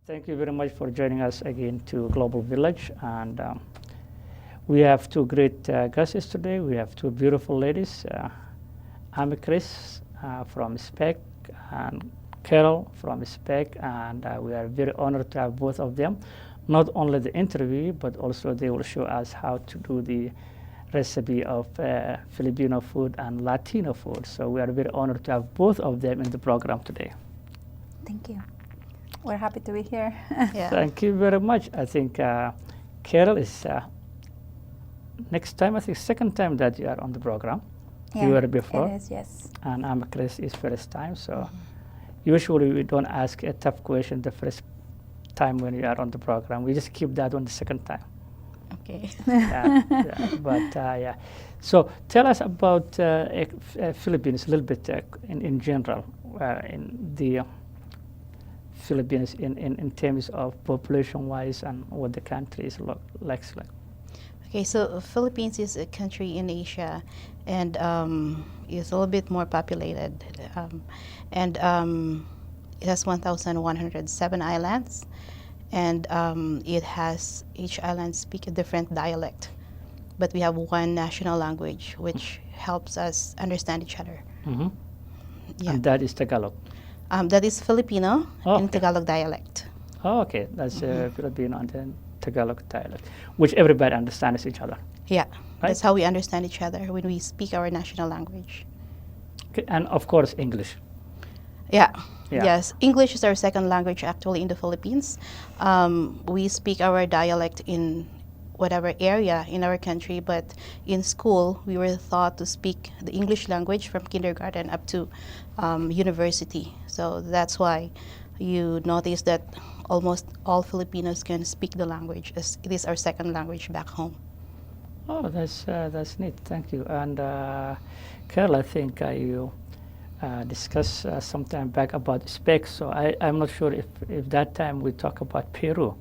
Thank you very much for joining us again to Global Village. And we have two great guests today. We have two beautiful ladies, Ahmed from SPEC and Carol from SPEC. And we are very honored to have both of them. Not only the interview, but also they will show us how to do the recipe of Filipino food and Latino food. So we are very honored to have both of them in the program today. Thank you. We're happy to be here. Yeah. Thank you very much. I think Carol is next time, I think second time that you are on the program. Yeah, you were before. It is, yes. And Chris is first time. So usually we don't ask a tough question the first time when you are on the program. We just keep that on the second time. Okay. Yeah. So tell us about Philippines a little bit in general, in the Philippines in terms of population-wise and what the country is looks like. Okay, so Philippines is a country in Asia, and it's a little bit more populated, and it has 1,107 islands, and it has each island speak a different dialect, but we have one national language which helps us understand each other. Mm-hmm. Yeah. And that is Tagalog. That is Filipino in Okay. Tagalog dialect. Oh, okay, that's Filipino and then Tagalog dialect, which everybody understands each other. Yeah, Right. that's how we understand each other when we speak our national language. Okay, and of course English. Yeah. Yeah. Yes, English is our second language actually in the Philippines. We speak our dialect in whatever area in our country, but in school we were taught to speak the English language from kindergarten up to university. So that's why you notice that almost all Filipinos can speak the language, as it is our second language back home. Oh, that's neat. Thank you. And Carol, I think you discussed some time back about specs. So I'm not sure if that time we talk about Peru.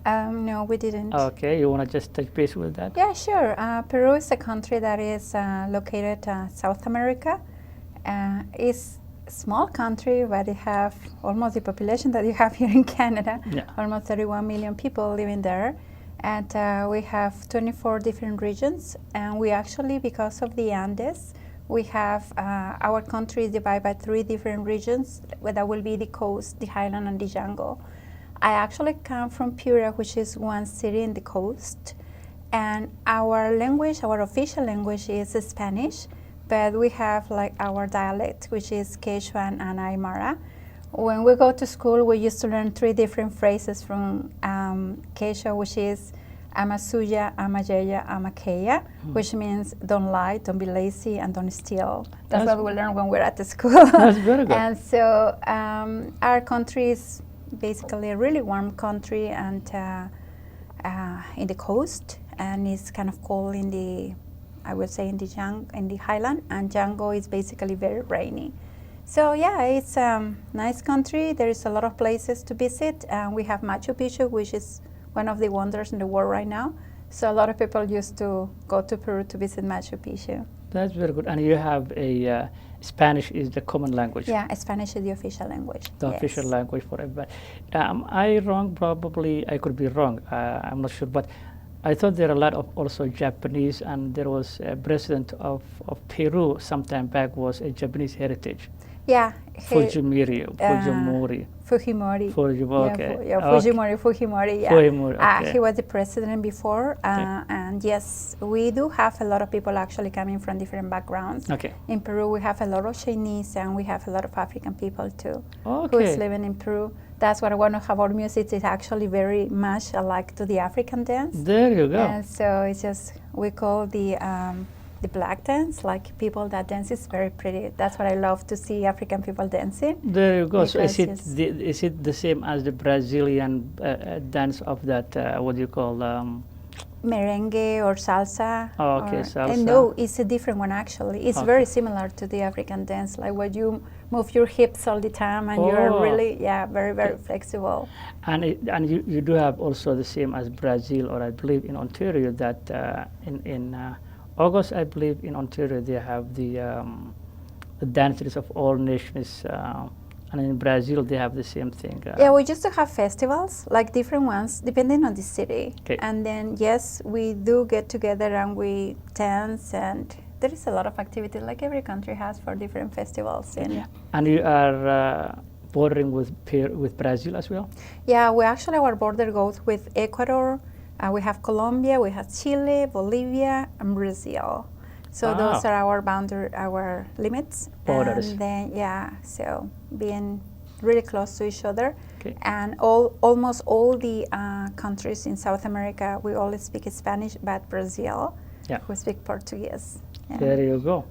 No, we didn't. Okay, you want to just touch base with that? Yeah, sure. Peru is a country that is located South America. It's a small country, but it have almost the population that you have here in Canada. Yeah. Almost 31 million people living there. And we have 24 different regions. And we actually, because of the Andes, we have our country divided by 3 different regions. That will be the coast, the highland, and the jungle. I actually come from Piura, which is one city in the coast. And our language, our official language is Spanish, but we have like our dialect, which is Quechua and Aymara. When we go to school, we used to learn 3 different phrases from Quechua, which is Amasuya, Amayeya, Amakeya, which means don't lie, don't be lazy, and don't steal. That's what we learn when we're at the school. That's very good. And so our country is basically a really warm country and in the coast, and it's kind of cold in the, I would say in the highland, and jungle is basically very rainy. So yeah, it's a nice country. There is a lot of places to visit, and we have Machu Picchu, which is one of the wonders in the world right now. So a lot of people used to go to Peru to visit Machu Picchu. That's very good. And you have a Spanish is the common language. Yeah, Spanish is the official language. The yes. official language for everybody. Am I wrong? Probably I could be wrong. I'm not sure, but I thought there are a lot of also Japanese, and there was a president of Peru some time back was a Japanese heritage. Yeah. Fujimori. Fujimori. Okay. Fujimori, yeah. Fujimori, okay. He was the president before, and yes, we do have a lot of people actually coming from different backgrounds. Okay. In Peru, we have a lot of Chinese, and we have a lot of African people too, Okay. who is living in Peru. That's what one of our music is actually very much alike to the African dance. There you go. And so it's just, we call the black dance, like people that dance is very pretty. That's what I love to see African people dancing. There you go. So is Because it the same as the Brazilian dance of that, what do you call, merengue or salsa? Oh, okay, or, salsa. And no, it's a different one actually. It's very similar to the African dance, like where you move your hips all the time and you're really, very, very flexible. And you do have also the same as Brazil, or I believe in Ontario, that in August, I believe in Ontario they have the dances of all nations And in Brazil, they have the same thing. Yeah, we used to have festivals, like different ones, depending on the city. Okay. And then, yes, we do get together and we dance, and there is a lot of activity, like every country has for different festivals. And And you are bordering with Brazil as well? yeah, we actually, our border goes with Ecuador. We have Colombia, we have Chile, Bolivia, and Brazil. So those are our limits. Borders. And then, yeah, so being really close to each other. Okay. And almost all the countries in South America, we all speak Spanish, but Brazil, Yeah. we speak Portuguese. Yeah. There you go.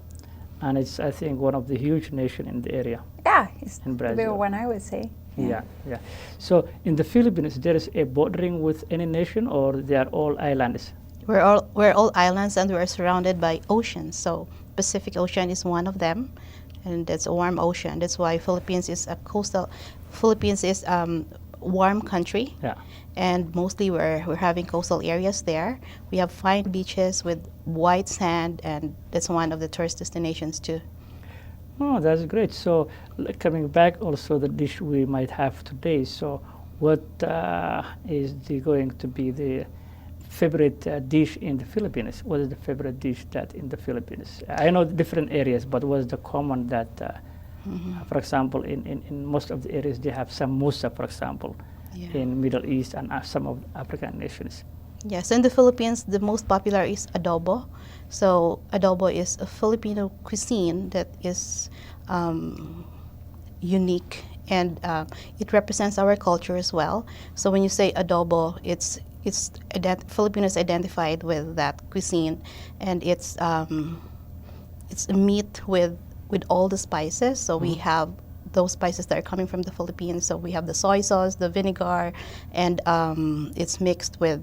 And it's, I think, one of the huge nations in the area. Yeah, it's In the bigger Brazil. one, I would say. Yeah, yeah. So in the Philippines, there is a bordering with any nation, or they are all islands? We're all islands, and we're surrounded by oceans. So Pacific Ocean is one of them, and it's a warm ocean. That's why Philippines is a coastal. Philippines is warm country, Yeah. and mostly we're having coastal areas there. We have fine beaches with white sand, and that's one of the tourist destinations too. Oh, that's great. So coming back also the dish we might have today. So what is going to be the favorite dish in the Philippines? What is the favorite dish that in the Philippines? I know different areas, but what is the common that, for example, in most of the areas they have samosa, for example, Yeah. in Middle East and some of African nations. Yes, in the Philippines, the most popular is adobo. So adobo is a Filipino cuisine that is unique, and it represents our culture as well. So when you say adobo, Filipinos identified with that cuisine, and it's a meat with all the spices. So we have those spices that are coming from the Philippines. So we have the soy sauce, the vinegar, and it's mixed with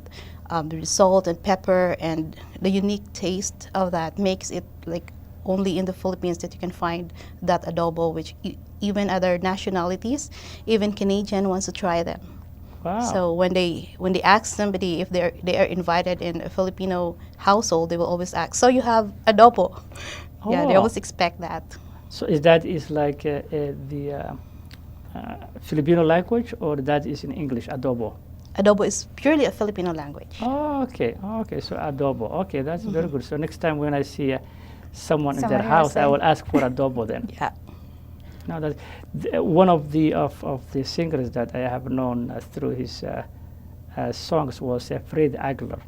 the salt and pepper, and the unique taste of that makes it like only in the Philippines that you can find that adobo, which even other nationalities, even Canadian, wants to try them. Wow. So when they ask somebody if they are invited in a Filipino household, they will always ask, "So you have adobo?" Yeah, they Oh. always expect that. So is like the Filipino language, or that is in English, adobo? Adobo is purely a Filipino language. Oh, okay. Okay, so adobo. Okay, that's very good. So next time when I see someone in their Someone house, I USA. will ask for adobo then. Yeah. Now that one of the singers that I have known through his songs was Fred Aguilar.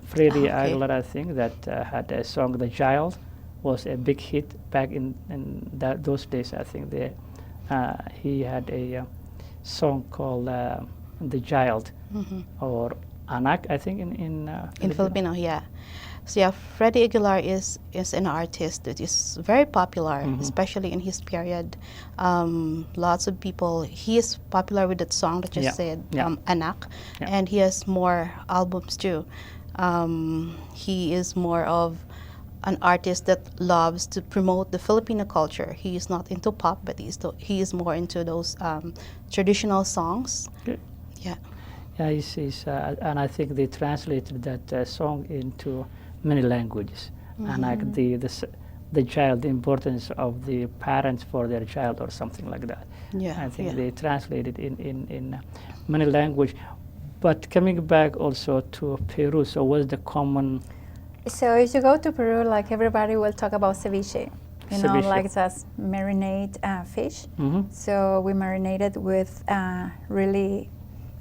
Freddie Okay. Aguilar, I think, that had a song, "The Child," was a big hit back in those days. I think he had a song called "The Child" or "Anak," I think in Filipino, yeah. So yeah, Freddie Aguilar is an artist that is very popular, especially in his period. Lots of people. He is popular with that song that you Yeah. said, Yeah. Anak, Yeah. and he has more albums too. He is more of an artist that loves to promote the Filipino culture. He is not into pop, but he is more into those traditional songs. Good. Yeah. Yeah, and I think they translated that song into many languages. And like the child, the importance of the parents for their child, or something like that. Yeah, I think yeah. they translated in many language. But coming back also to Peru, so what's the common? So if you go to Peru, like everybody will talk about ceviche. You know, Ceviche. like just marinate fish. Mhm. So we marinate it with really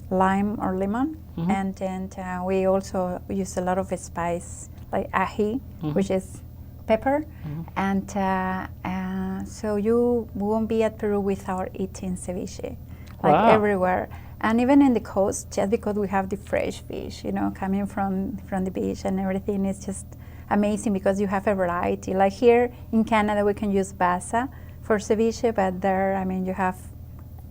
lime or lemon, and then we also use a lot of spice like ají, which is pepper, and so you won't be at Peru without eating ceviche, like Wow. everywhere. And even in the coast, just because we have the fresh fish, you know, coming from the beach and everything, is just amazing because you have a variety. Like here in Canada, we can use basa for ceviche, but there, I mean, you have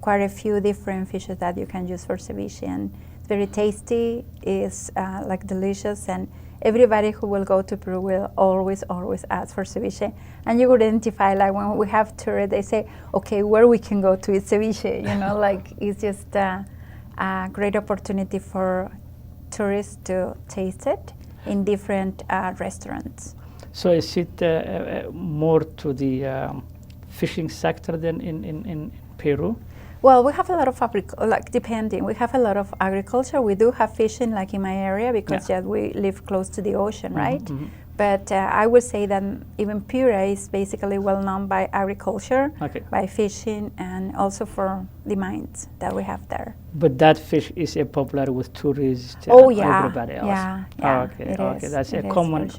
quite a few different fishes that you can use for ceviche, and it's very tasty. It's like delicious, and everybody who will go to Peru will always ask for ceviche. And you would identify, like when we have tourists, they say, okay, where we can go to eat ceviche, you know, like it's just a great opportunity for tourists to taste it in different restaurants. So is it more to the fishing sector than in Peru? Well, we have a lot of depending. We have a lot of agriculture. We do have fishing, like in my area, because we live close to the ocean, right? But I would say that even Pura is basically well known by agriculture, by fishing, and also for the mines that we have there. But that fish is popular with tourists. Everybody else. Okay. That's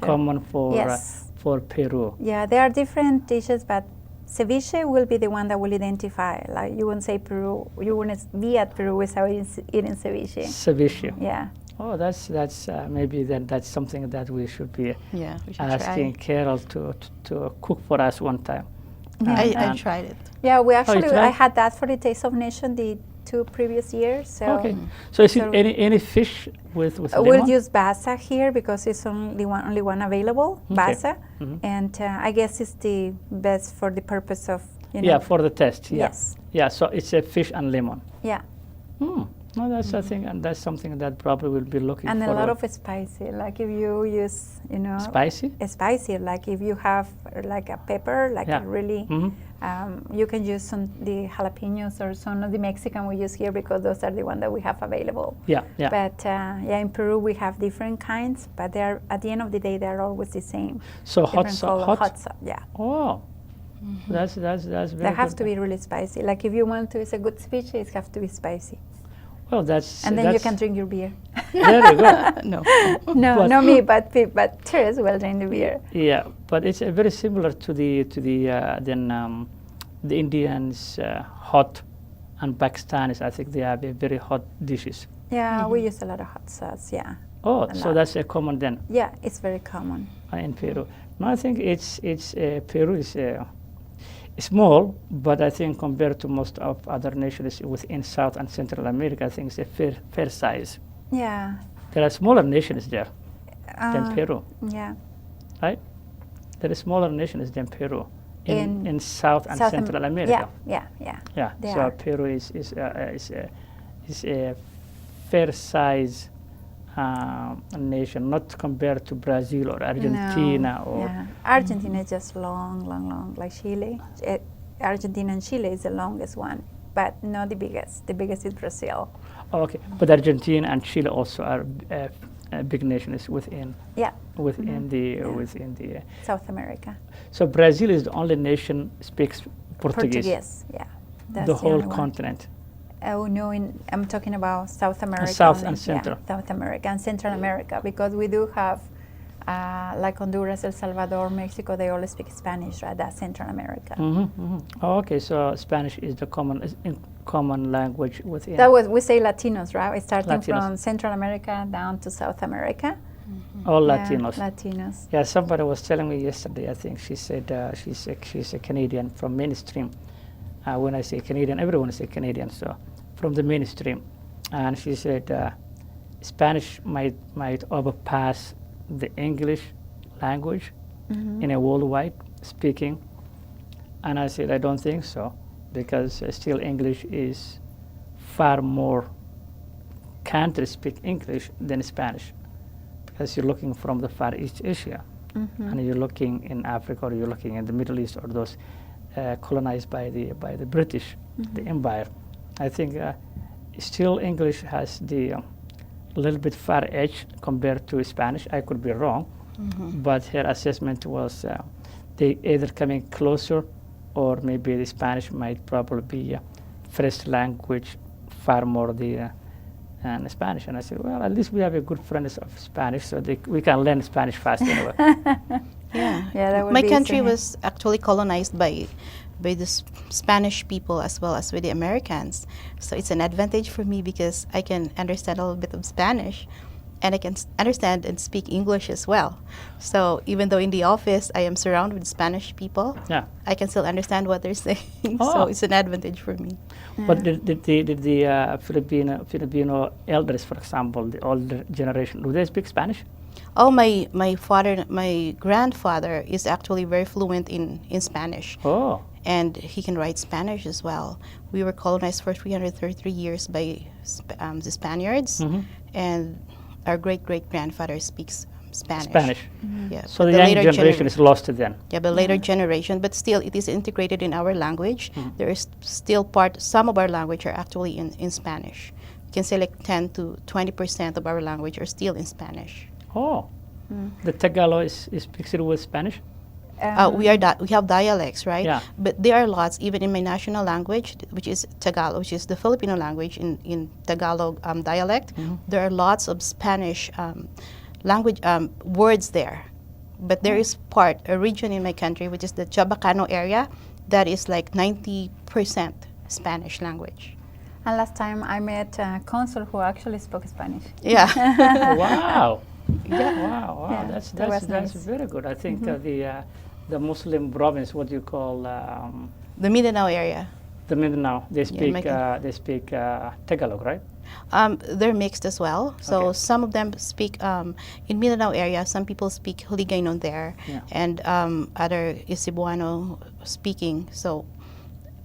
common for Peru. Yeah, there are different dishes, but ceviche will be the one that will identify. Like you wouldn't say Peru, you wouldn't be at Peru without eating ceviche. Ceviche. Yeah. Oh, that's maybe then that's something that we should be asking Carol to cook for us one time. I tried it. Yeah, we actually I had that for the Taste of Nation the 2 previous years. So so is it any fish with lemon? We'll use basa here because it's only one available, basa, and I guess it's the best for the purpose of for the test. Yes. Yeah, so it's a fish and lemon. Yeah. No, that's I think, and that's something that probably will be looking for. And a lot of spicy, like if you use, spicy. Spicy, like if you have like a pepper, like a really, you can use the jalapenos or some of the Mexican we use here because those are the ones that we have available. Yeah. But in Peru we have different kinds, but they're at the end of the day they're always the same. So hot sauce. Yeah. Oh. That's very good. They have to be really spicy. Like if you want to, it's a good ceviche, it has to be spicy. Well, that's and then you can drink your beer. There you go. No, not me, but tourists will drink the beer. Yeah, but it's very similar to the Indians hot and Pakistanis. I think they have very hot dishes. Yeah, we use a lot of hot sauce. Yeah. Oh, so that's a common then. Yeah, it's very common in Peru. No, I think it's Peru is small, but I think compared to most of other nations within South and Central America, I think it's a fair size. Yeah. There are smaller nations there than Peru. Yeah. Right? There are smaller nations than Peru in South and Central America. Yeah. So Peru is a fair size nation, not compared to Brazil or Argentina Argentina is just long, like Chile. Argentina and Chile is the longest one, but not the biggest. The biggest is Brazil. Okay, but Argentina and Chile also are big nations within the South America. So Brazil is the only nation speaks Portuguese. Yeah. That's the whole continent. Oh no, I'm talking about South America. South and Central. South America and Central America, because we do have like Honduras, El Salvador, Mexico. They all speak Spanish, right? That's Central America. Oh, okay, so Spanish is the common language within. We say Latinos, right? Starting from Central America down to South America. All Latinos. Latinos. Yeah, somebody was telling me yesterday. I think she said she's a Canadian from mainstream. When I say Canadian, everyone say Canadian. So from the mainstream, and she said Spanish might overpass the English language in a worldwide speaking, and I said I don't think so, because still English is far more countries speak English than Spanish, because you're looking from the Far East Asia, and you're looking in Africa, or you're looking in the Middle East, or those colonized by the British, the Empire. I think still English has the little bit far edge compared to Spanish. I could be wrong, but her assessment was they either coming closer, or maybe the Spanish might probably be first language far more than Spanish. And I said, well, at least we have a good friends of Spanish, so we can learn Spanish fast anyway. That would My be country was actually colonized by the Spanish people as well as with the Americans. So it's an advantage for me because I can understand a little bit of Spanish, and I can understand and speak English as well. So even though in the office I am surrounded with Spanish people, I can still understand what they're saying. So it's an advantage for me. But did the Filipino elders, for example, the older generation, do they speak Spanish? Oh, my grandfather is actually very fluent in Spanish. Oh. And he can write Spanish as well. We were colonized for 333 years by the Spaniards, and our great-great-grandfather speaks Spanish. Spanish. Yeah, So but the young later generation is lost then. Yeah, but later generation, but still it is integrated in our language. Mhm. There is still some of our language are actually in Spanish. You can say like 10 to 20% of our language are still in Spanish. Oh, the Tagalog is mixed with Spanish? We have dialects, right? Yeah. But there are lots, even in my national language, which is Tagalog, which is the Filipino language in Tagalog dialect. There are lots of Spanish language words there. But there is a region in my country, which is the Chabacano area, that is like 90% Spanish language. And last time I met a consul who actually spoke Spanish. Yeah. Wow. Yeah. Wow. Yeah, That's that was nice. very good. I think the Muslim province, what you call The Mindanao area. the Mindanao, they speak my Tagalog, right? They're mixed as well. So Okay. some of them speak in Mindanao area. Some people speak Hiligaynon there, Yeah. and other is Cebuano speaking. So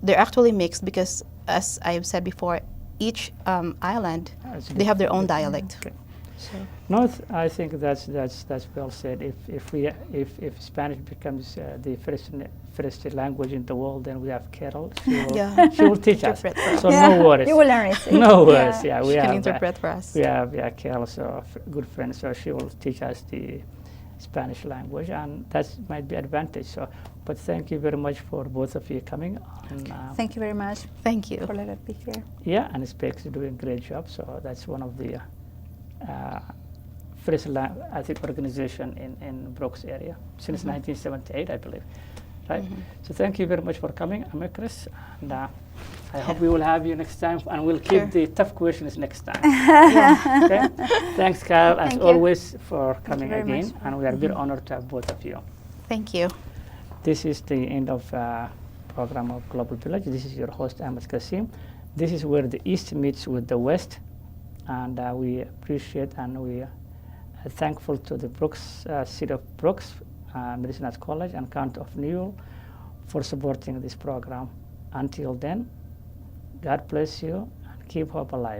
they're actually mixed because, as I've said before, each island It's they have their own different. dialect. Okay. So No, I think that's well said. If Spanish becomes the first language in the world, then we have Carol. Yeah. She will teach us. Interpret for us. So no worries. You will learn it. No worries. Yeah, we she can have interpret for us. we have Carol, so good friend. So she will teach us the Spanish language, and that might be advantage. So, but thank you very much for both of you coming. And, Thank you very much Thank you. for letting us be here. yeah, and Specs is doing a great job. So that's one of the first, I think, organization in Brooks area since 1978, I believe. Right. So thank you very much for coming. I'm Chris, and I hope we will have you next time, and we'll keep Sure. the tough questions next time. Okay. Thanks, Carl, as Thank you. always, for coming very again, much. and we are very honored to have both of you. Thank you. This is the end of program of Global Village. This is your host, Ahmed Kassem. This is where the East meets with the West, and we appreciate and we are thankful to the Brooks, City of Brooks, Medicine College, and County of New York for supporting this program. Until then, God bless you and keep hope alive.